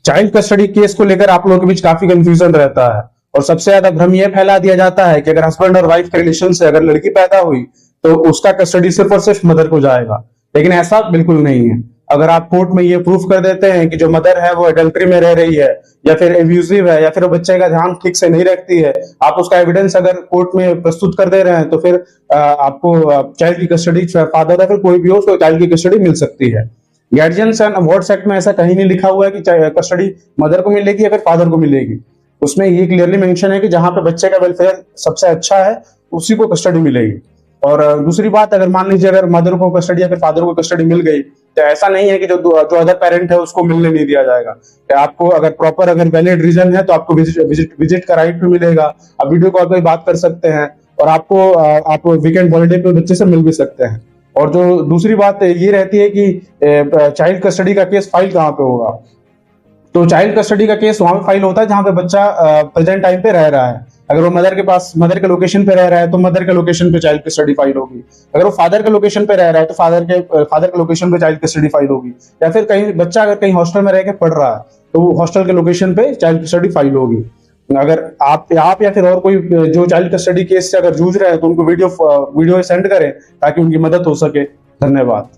Child custody case को लेकर आप लोगों के बीच काफी कंफ्यूजन रहता है और सबसे ज्यादा भ्रम यह फैला दिया जाता है कि अगर हस्बैंड और वाइफ के रिलेशन से अगर लड़की पैदा हुई तो उसका कस्टडी सिर्फ और सिर्फ मदर को जाएगा, लेकिन ऐसा बिल्कुल नहीं है। अगर आप कोर्ट में ये प्रूफ कर देते हैं कि जो मदर है वो एडल्ट्री में रह रही है या फिर एब्यूजिव है या फिर वो बच्चे का ध्यान ठीक से नहीं रखती है, आप उसका एविडेंस अगर कोर्ट में प्रस्तुत कर दे रहे हैं तो फिर आपको चाइल्ड की कस्टडी, फादर या फिर कोई भी हो उसको चाइल्ड की कस्टडी मिल सकती है। गार्जियंस एंड अवॉर्ड्स एक्ट में ऐसा कहीं नहीं लिखा हुआ है कि कस्टडी मदर को मिलेगी या फिर फादर को मिलेगी। उसमें ये क्लियरली मेंशन है कि जहां पे बच्चे का वेलफेयर सबसे अच्छा है उसी को कस्टडी मिलेगी। और दूसरी बात, अगर मान लीजिए अगर मदर को कस्टडी या फिर फादर को कस्टडी मिल गई तो ऐसा नहीं है कि जो अदर पेरेंट है उसको मिलने नहीं दिया जाएगा। आपको अगर प्रॉपर अगर वैलिड रीजन है तो आपको विजिट का राइट भी मिलेगा, आप वीडियो कॉल पे बात कर सकते हैं और आपको आप वीकेंड हॉलीडे पे बच्चे से मिल भी सकते हैं। और जो दूसरी बात ये रहती है कि चाइल्ड कस्टडी का केस फाइल कहाँ पे होगा, तो चाइल्ड कस्टडी का केस वहां पे फाइल होता है जहां पे बच्चा प्रेजेंट टाइम पे रह रहा है। अगर वो मदर के पास, मदर के लोकेशन पे रह रहा है तो मदर के लोकेशन पे चाइल्ड कस्टडी फाइल होगी। अगर वो फादर के लोकेशन पे रह रहा है तो फादर के लोकेशन पे चाइल्ड कस्टडी फाइल होगी। या फिर कहीं बच्चा अगर कहीं हॉस्टल में रह के पढ़ रहा है तो हॉस्टल के लोकेशन पे चाइल्ड कस्टडी फाइल होगी। अगर आप या फिर और कोई जो चाइल्ड कस्टडी केस से अगर जूझ रहे हैं तो उनको वीडियो सेंड करें ताकि उनकी मदद हो सके। धन्यवाद।